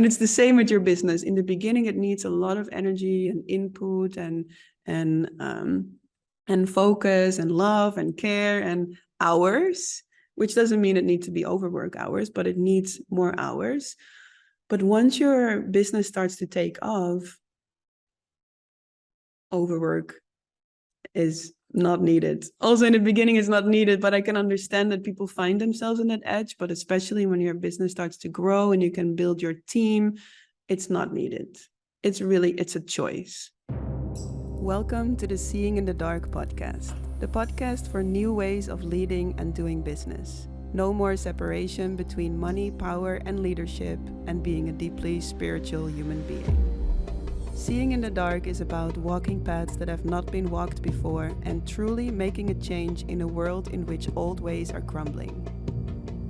And it's the same with your business. In the beginning, it needs a lot of energy and input and focus and love and care and hours, which doesn't mean it needs to be overwork hours, but it needs more hours. But once your business starts to take off, overwork is not needed. Also in the beginning it's not needed, but I can understand that people find themselves in that edge, but especially when your business starts to grow and you can build your team, it's not needed. It's a choice. Welcome to the Seeing in the Dark podcast, the podcast for new ways of leading and doing business. No more separation between money, power, and leadership, and being a deeply spiritual human being. Seeing in the Dark is about walking paths that have not been walked before and truly making a change in a world in which old ways are crumbling.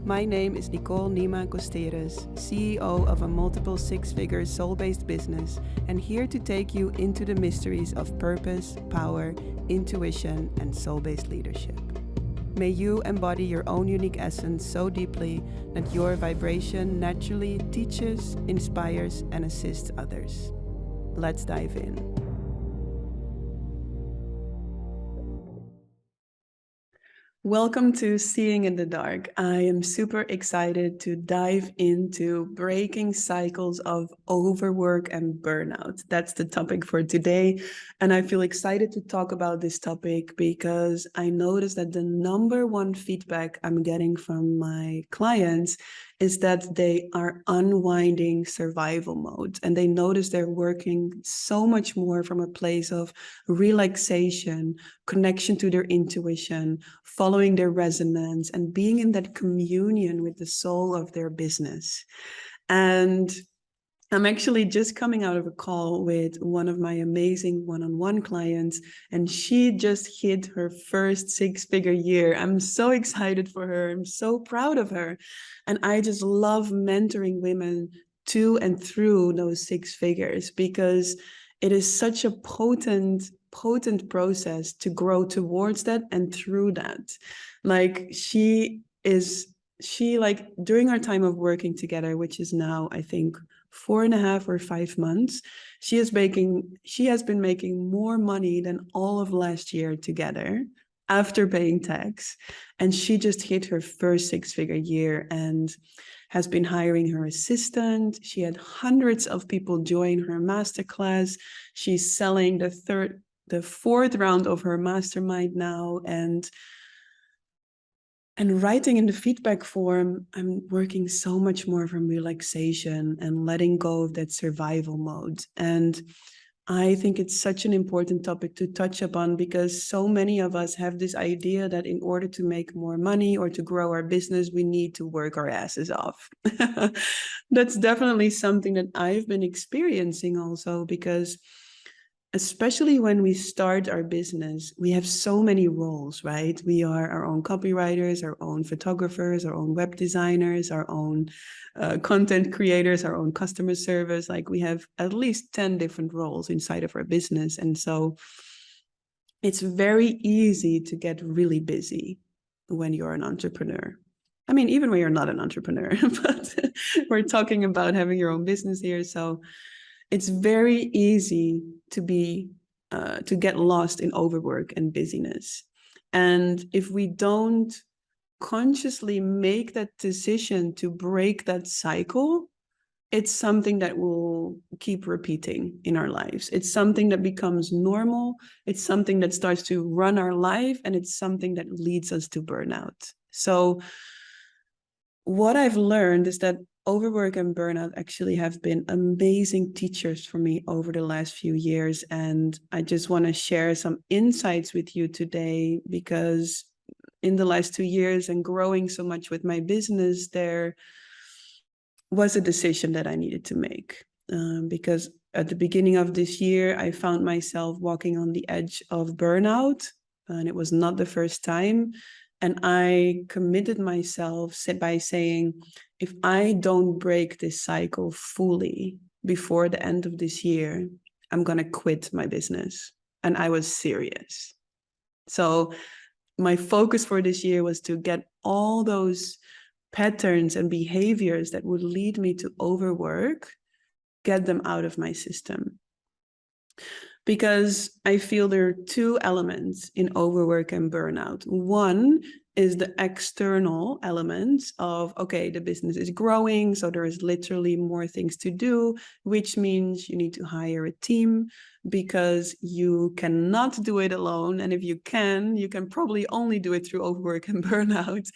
My name is Nicole Nima Costeres, CEO of a multiple six-figure soul-based business, and here to take you into the mysteries of purpose, power, intuition, and soul-based leadership. May you embody your own unique essence so deeply that your vibration naturally teaches, inspires, and assists others. Let's dive in. Welcome to Seeing in the Dark. I am super excited to dive into breaking cycles of overwork and burnout. That's the topic for today. And I feel excited to talk about this topic because I noticed that the number one feedback I'm getting from my clients is that they are unwinding survival mode, and they notice they're working so much more from a place of relaxation, connection to their intuition, following their resonance, and being in that communion with the soul of their business. And I'm actually just coming out of a call with one of my amazing one-on-one clients, and she just hit her first six-figure year. I'm so excited for her. I'm so proud of her. And I just love mentoring women to and through those six figures because it is such a potent process to grow towards that and through that. Like during our time of working together, which is now, I think, 4.5 or 5 months, she has been making more money than all of last year together after paying tax. And she just hit her first six-figure year and has been hiring her assistant. She had hundreds of people join her masterclass. She's selling the fourth round of her mastermind now, and writing in the feedback form, I'm working so much more from relaxation and letting go of that survival mode. And I think it's such an important topic to touch upon because so many of us have this idea that in order to make more money or to grow our business, we need to work our asses off. That's definitely something that I've been experiencing also because especially when we start our business, we have so many roles, right? We are our own copywriters, our own photographers, our own web designers, our own content creators, our own customer service. Like we have at least 10 different roles inside of our business. And so it's very easy to get really busy when you're an entrepreneur. I mean, even when you're not an entrepreneur, but we're talking about having your own business here. So it's very easy to get lost in overwork and busyness. And if we don't consciously make that decision to break that cycle, it's something that will keep repeating in our lives. It's something that becomes normal. It's something that starts to run our life, and it's something that leads us to burnout. So what I've learned is that overwork and burnout actually have been amazing teachers for me over the last few years. And I just want to share some insights with you today because in the last 2 years and growing so much with my business, there was a decision that I needed to make. Because at the beginning of this year, I found myself walking on the edge of burnout, and it was not the first time. And I committed myself by saying, if I don't break this cycle fully before the end of this year, I'm going to quit my business. And I was serious. So my focus for this year was to get all those patterns and behaviors that would lead me to overwork, get them out of my system. Because I feel there are two elements in overwork and burnout. One is the external elements of, okay, the business is growing, so there is literally more things to do, which means you need to hire a team because you cannot do it alone. And if you can probably only do it through overwork and burnout.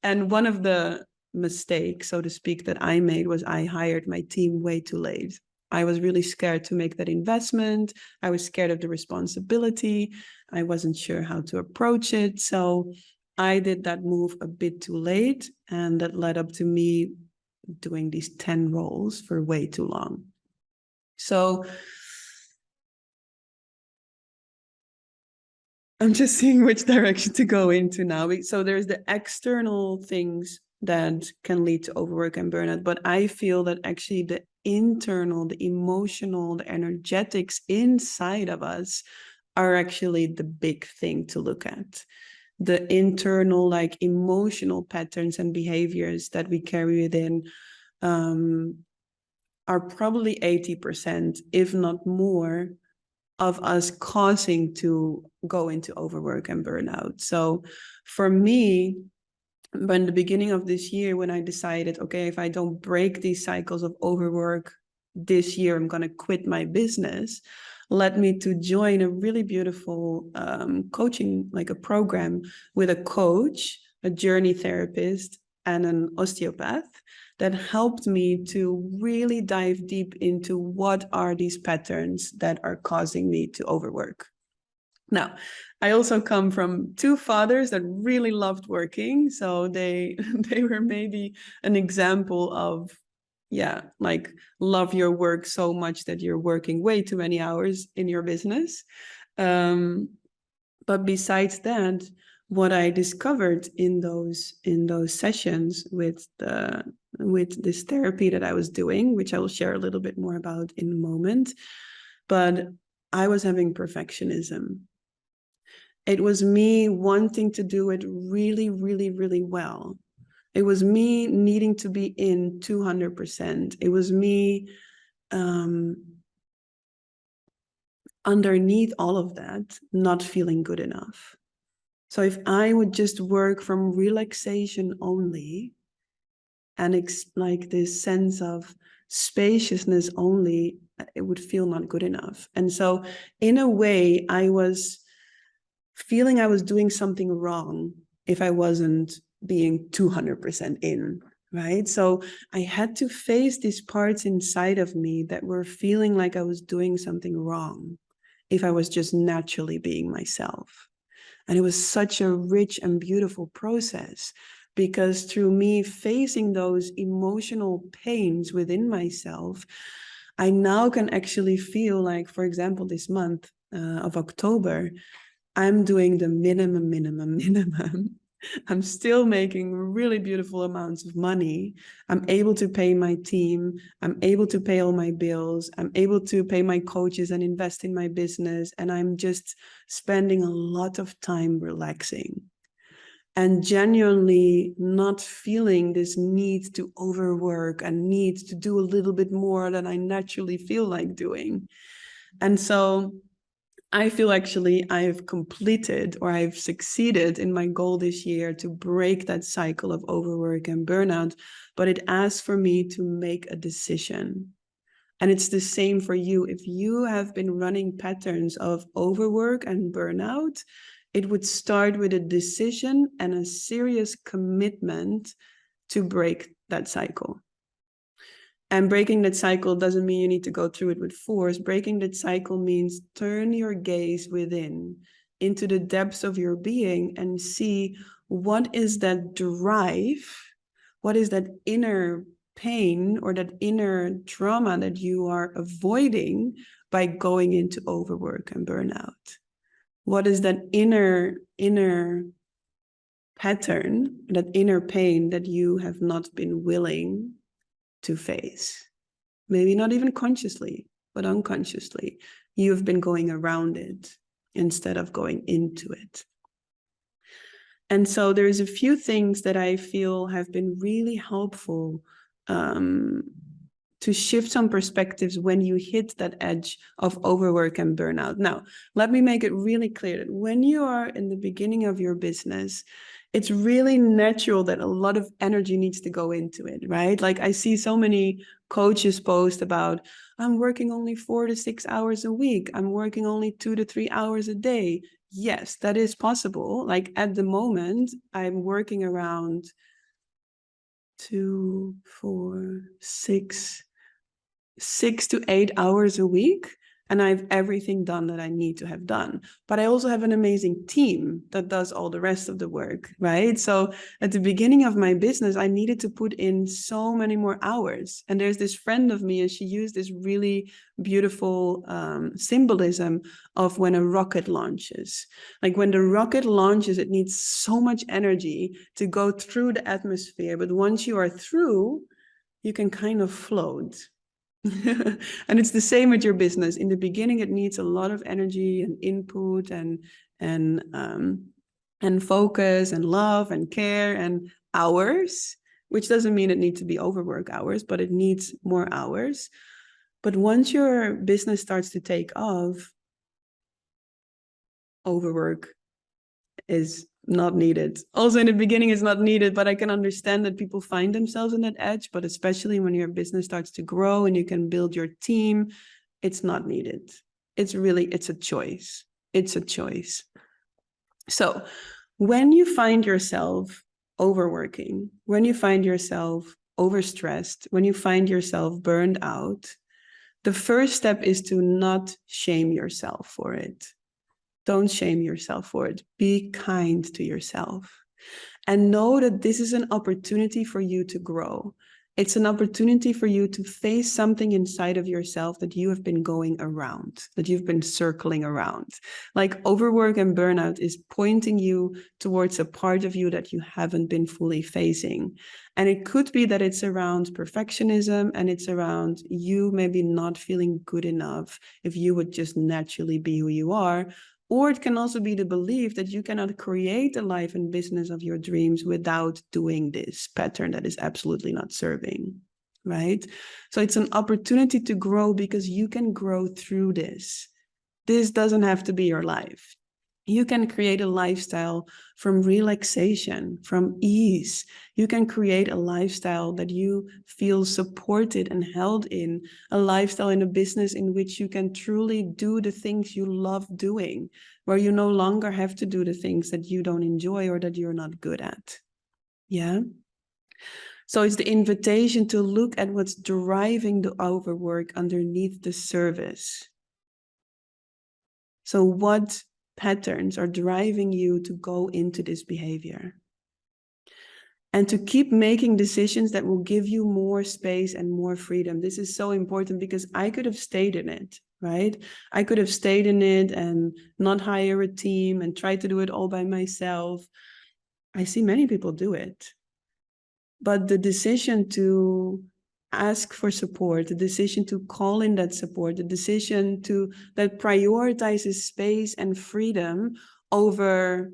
And one of the mistakes, so to speak, that I made was I hired my team way too late. I was really scared to make that investment. I was scared of the responsibility. I wasn't sure how to approach it. So I did that move a bit too late, and that led up to me doing these 10 roles for way too long. So I'm just seeing which direction to go into now. So there's the external things that can lead to overwork and burnout, but I feel that actually the internal, the emotional, the energetics inside of us are actually the big thing to look at. The internal, like emotional patterns and behaviors that we carry within are probably 80%, if not more, of us causing to go into overwork and burnout. So for me, when the beginning of this year, when I decided, okay, if I don't break these cycles of overwork this year, I'm going to quit my business, led me to join a really beautiful coaching, like a program with a coach, a journey therapist, and an osteopath that helped me to really dive deep into what are these patterns that are causing me to overwork. Now, I also come from two fathers that really loved working. So they were maybe an example of, yeah, like love your work so much that you're working way too many hours in your business. But besides that, what I discovered in those sessions with this therapy that I was doing, which I will share a little bit more about in a moment, but I was having perfectionism. It was me wanting to do it really, really, really well. It was me needing to be in 200%. It was me underneath all of that, not feeling good enough. So if I would just work from relaxation only, and like this sense of spaciousness only, it would feel not good enough. And so in a way, I was feeling I was doing something wrong if I wasn't being 200% in, right? So I had to face these parts inside of me that were feeling like I was doing something wrong if I was just naturally being myself. And it was such a rich and beautiful process, because through me facing those emotional pains within myself, I now can actually feel like, for example, this month of October, I'm doing the minimum. I'm still making really beautiful amounts of money. I'm able to pay my team. I'm able to pay all my bills. I'm able to pay my coaches and invest in my business. And I'm just spending a lot of time relaxing and genuinely not feeling this need to overwork and need to do a little bit more than I naturally feel like doing. And so I feel actually I've completed, or I've succeeded in my goal this year to break that cycle of overwork and burnout, but it asks for me to make a decision. And it's the same for you. If you have been running patterns of overwork and burnout, it would start with a decision and a serious commitment to break that cycle. And breaking that cycle doesn't mean you need to go through it with force. Breaking that cycle means turn your gaze within, into the depths of your being, and see what is that drive, what is that inner pain or that inner trauma that you are avoiding by going into overwork and burnout. What is that inner pattern, that inner pain that you have not been willing to face? Maybe not even consciously, but unconsciously. You've been going around it instead of going into it. And so there's a few things that I feel have been really helpful to shift some perspectives when you hit that edge of overwork and burnout. Now, let me make it really clear that when you are in the beginning of your business, it's really natural that a lot of energy needs to go into it, right? Like I see so many coaches post about, I'm working only 4 to 6 hours a week. I'm working only 2 to 3 hours a day. Yes, that is possible. Like at the moment, I'm working around 2, 4, 6 to 8 hours a week, and I have everything done that I need to have done. But I also have an amazing team that does all the rest of the work, right? So at the beginning of my business, I needed to put in so many more hours. And there's this friend of me, and she used this really beautiful symbolism of when a rocket launches. Like when the rocket launches, it needs so much energy to go through the atmosphere. But once you are through, you can kind of float. And it's the same with your business. In the beginning, it needs a lot of energy and input and focus and love and care and hours, which doesn't mean it needs to be overwork hours, but it needs more hours. But once your business starts to take off, overwork is not needed. Also in the beginning it's not needed, but I can understand that people find themselves in that edge, but especially when your business starts to grow and you can build your team, it's not needed. It's a choice. It's a choice. So when you find yourself overworking, when you find yourself overstressed, when you find yourself burned out, the first step is to not shame yourself for it. Don't shame yourself for it. Be kind to yourself. And know that this is an opportunity for you to grow. It's an opportunity for you to face something inside of yourself that you have been going around, that you've been circling around. Like overwork and burnout is pointing you towards a part of you that you haven't been fully facing. And it could be that it's around perfectionism and it's around you maybe not feeling good enough if you would just naturally be who you are. Or it can also be the belief that you cannot create a life and business of your dreams without doing this pattern that is absolutely not serving, right? So it's an opportunity to grow because you can grow through this. This doesn't have to be your life. You can create a lifestyle from relaxation, from ease. You can create a lifestyle that you feel supported and held in, a lifestyle in a business in which you can truly do the things you love doing, where you no longer have to do the things that you don't enjoy or that you're not good at. Yeah. So it's the invitation to look at what's driving the overwork underneath the surface. So what patterns are driving you to go into this behavior? And to keep making decisions that will give you more space and more freedom. This is so important because I could have stayed in it, right? I could have stayed in it and not hire a team and try to do it all by myself. I see many people do it. But the decision to ask for support, the decision to call in that support, the decision that prioritizes space and freedom over,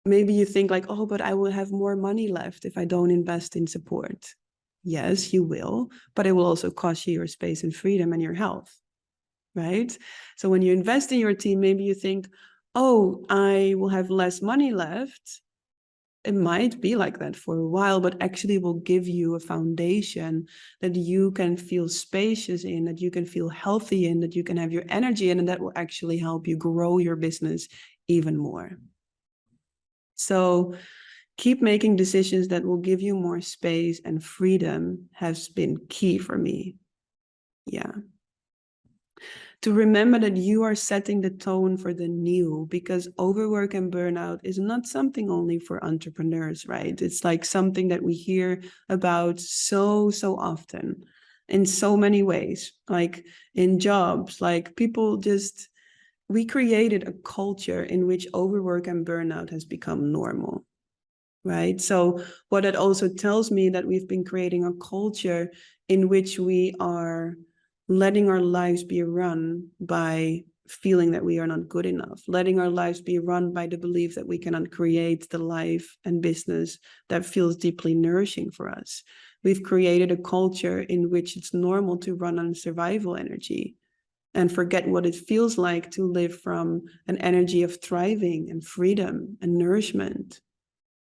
maybe you think like, oh, but I will have more money left if I don't invest in support. Yes, you will, but it will also cost you your space and freedom and your health, right? So when you invest in your team, maybe you think, oh, I will have less money left. It might be like that for a while, but actually will give you a foundation that you can feel spacious in, that you can feel healthy in, that you can have your energy in, and that will actually help you grow your business even more. So keep making decisions that will give you more space and freedom has been key for me. Yeah. To remember that you are setting the tone for the new, because overwork and burnout is not something only for entrepreneurs, right? It's like something that we hear about so often in so many ways, like in jobs, like people just, we created a culture in which overwork and burnout has become normal, right? So what it also tells me that we've been creating a culture in which we are letting our lives be run by feeling that we are not good enough, letting our lives be run by the belief that we cannot create the life and business that feels deeply nourishing for us. We've created a culture in which it's normal to run on survival energy and forget what it feels like to live from an energy of thriving and freedom and nourishment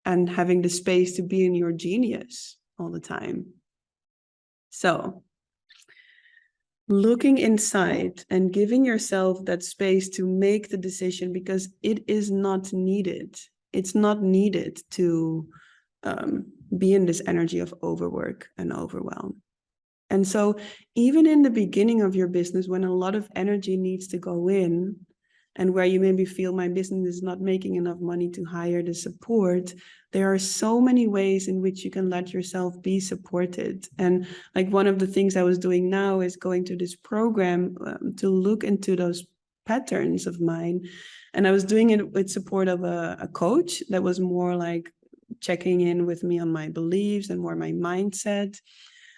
and having the space to be in your genius all the time. So, looking inside and giving yourself that space to make the decision, because it is not needed. It's not needed to be in this energy of overwork and overwhelm. And so even in the beginning of your business, when a lot of energy needs to go in, and where you maybe feel my business is not making enough money to hire the support, there are so many ways in which you can let yourself be supported. And like one of the things I was doing now is going to this program to look into those patterns of mine. And I was doing it with support of a coach that was more like checking in with me on my beliefs and more my mindset.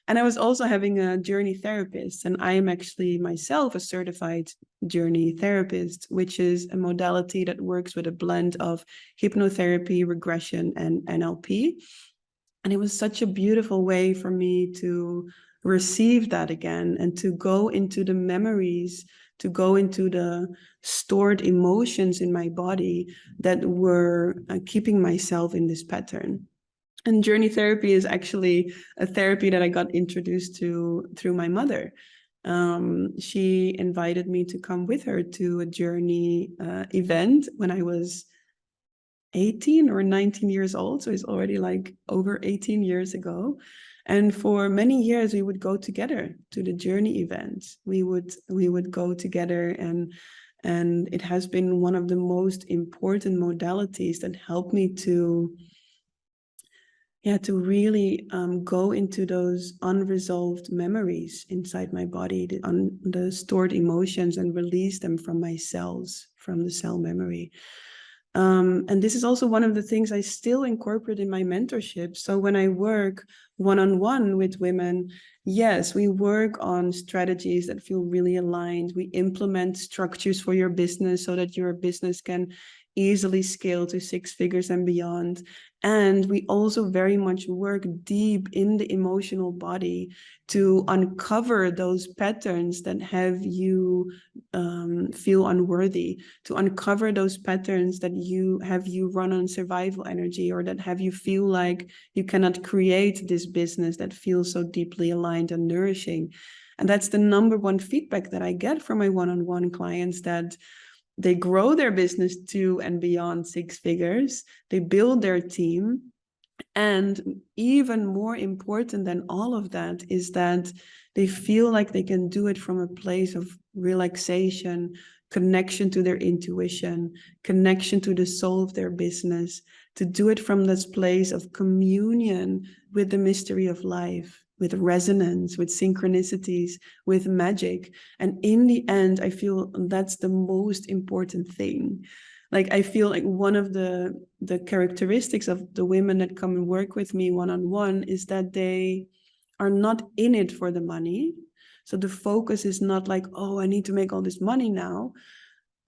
And I was also having a journey therapist, and I am actually myself a certified journey therapist, which is a modality that works with a blend of hypnotherapy, regression, and NLP. And it was such a beautiful way for me to receive that again and to go into the memories, to go into the stored emotions in my body that were keeping myself in this pattern. And journey therapy is actually a therapy that I got introduced to through my mother. She invited me to come with her to a journey event when I was 18 or 19 years old. So it's already like over 18 years ago. And for many years, we would go together to the journey events. We would go together, and it has been one of the most important modalities that helped me to really go into those unresolved memories inside my body, the stored emotions, and release them from my cells, from the cell memory. And this is also one of the things I still incorporate in my mentorship. So when I work one-on-one with women, yes, we work on strategies that feel really aligned. We implement structures for your business so that your business can easily scale to 6 figures and beyond. And we also very much work deep in the emotional body to uncover those patterns that have you feel unworthy, to uncover those patterns that have you run on survival energy, or that have you feel like you cannot create this business that feels so deeply aligned and nourishing. And that's the number one feedback that I get from my one-on-one clients, that they grow their business to and beyond 6 figures. They build their team. And even more important than all of that is that they feel like they can do it from a place of relaxation, connection to their intuition, connection to the soul of their business, to do it from this place of communion with the mystery of life, with resonance, with synchronicities, with magic. And in the end, I feel that's the most important thing. Like, I feel like one of the characteristics of the women that come and work with me one-on-one is that they are not in it for the money. So the focus is not like, oh, I need to make all this money now,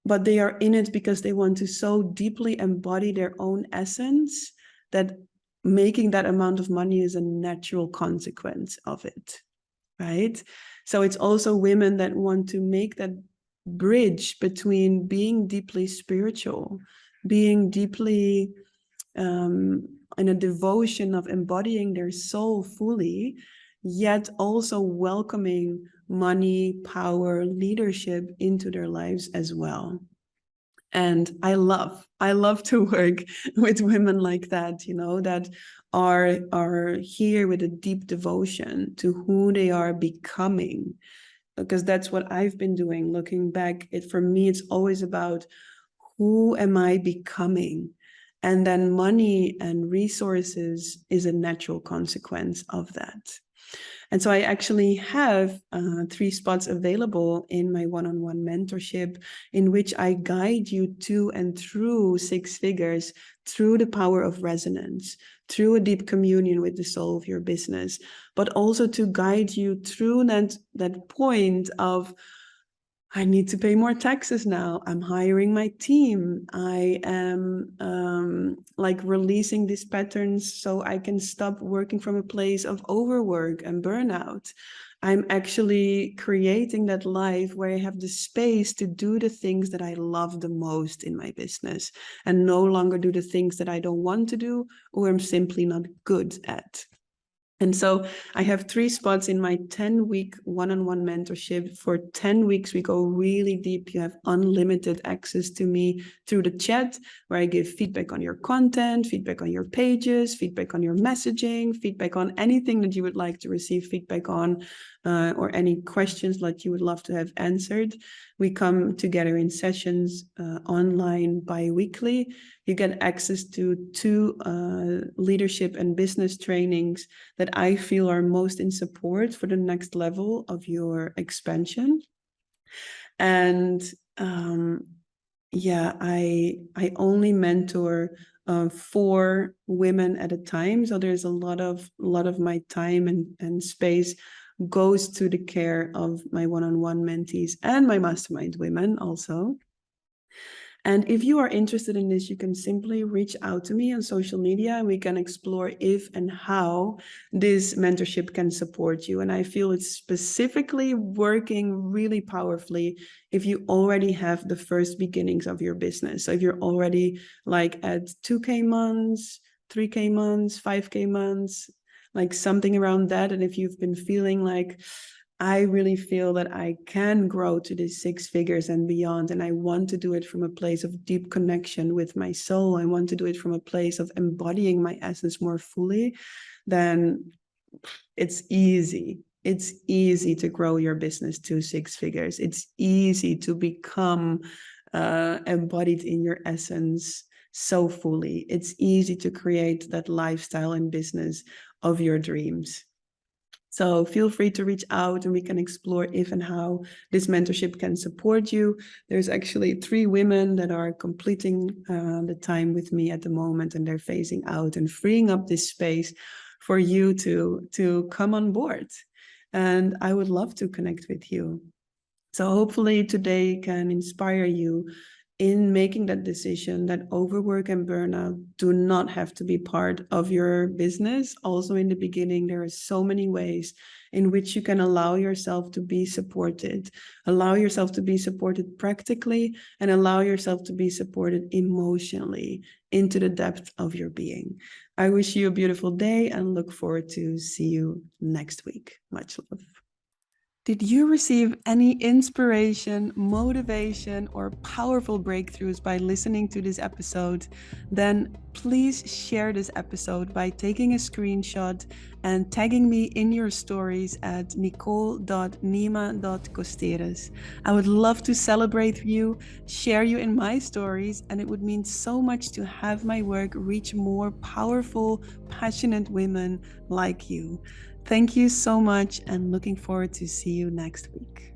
but they are in it because they want to so deeply embody their own essence that making that amount of money is a natural consequence of it, right? So it's also women that want to make that bridge between being deeply spiritual, being deeply in a devotion of embodying their soul fully, yet also welcoming money, power, leadership into their lives as well. And I love to work with women like that, you know, that are here with a deep devotion to who they are becoming, because that's what I've been doing. Looking back, for me, it's always about who am I becoming? And then money and resources is a natural consequence of that. And so I actually have 3 spots available in my one-on-one mentorship, in which I guide you to and through 6 figures, through the power of resonance, through a deep communion with the soul of your business, but also to guide you through that point of I need to pay more taxes now. I'm hiring my team. I am like releasing these patterns so I can stop working from a place of overwork and burnout. I'm actually creating that life where I have the space to do the things that I love the most in my business and no longer do the things that I don't want to do or I'm simply not good at. And so I have 3 spots in my 10-week one-on-one mentorship. For 10 weeks, we go really deep. You have unlimited access to me through the chat, where I give feedback on your content, feedback on your pages, feedback on your messaging, feedback on anything that you would like to receive feedback on, or any questions that you would love to have answered. We come together in sessions online bi-weekly. You get access to 2 leadership and business trainings that I feel are most in support for the next level of your expansion. And I only mentor 4 women at a time. So there's a lot of my time and space goes to the care of my one-on-one mentees and my mastermind women also. And if you are interested in this, you can simply reach out to me on social media and we can explore if and how this mentorship can support you. And I feel it's specifically working really powerfully if you already have the first beginnings of your business. So if you're already like at 2K months, 3K months, 5K months, like something around that. And if you've been feeling like, I really feel that I can grow to the 6 figures and beyond. And I want to do it from a place of deep connection with my soul. I want to do it from a place of embodying my essence more fully. Then it's easy. It's easy to grow your business to 6 figures. It's easy to become embodied in your essence so fully. It's easy to create that lifestyle and business of your dreams. So feel free to reach out and we can explore if and how this mentorship can support you. There's actually 3 women that are completing the time with me at the moment, and they're phasing out and freeing up this space for you to come on board. And I would love to connect with you. So hopefully today can inspire you in making that decision that overwork and burnout do not have to be part of your business. Also in the beginning, there are so many ways in which you can allow yourself to be supported, practically, and allow yourself to be supported emotionally into the depth of your being. I wish you a beautiful day and look forward to see you next week. Much love. Did you receive any inspiration, motivation, or powerful breakthroughs by listening to this episode? Then please share this episode by taking a screenshot and tagging me in your stories at nicole.nima.costeres. I would love to celebrate you, share you in my stories, and it would mean so much to have my work reach more powerful, passionate women like you. Thank you so much and looking forward to see you next week.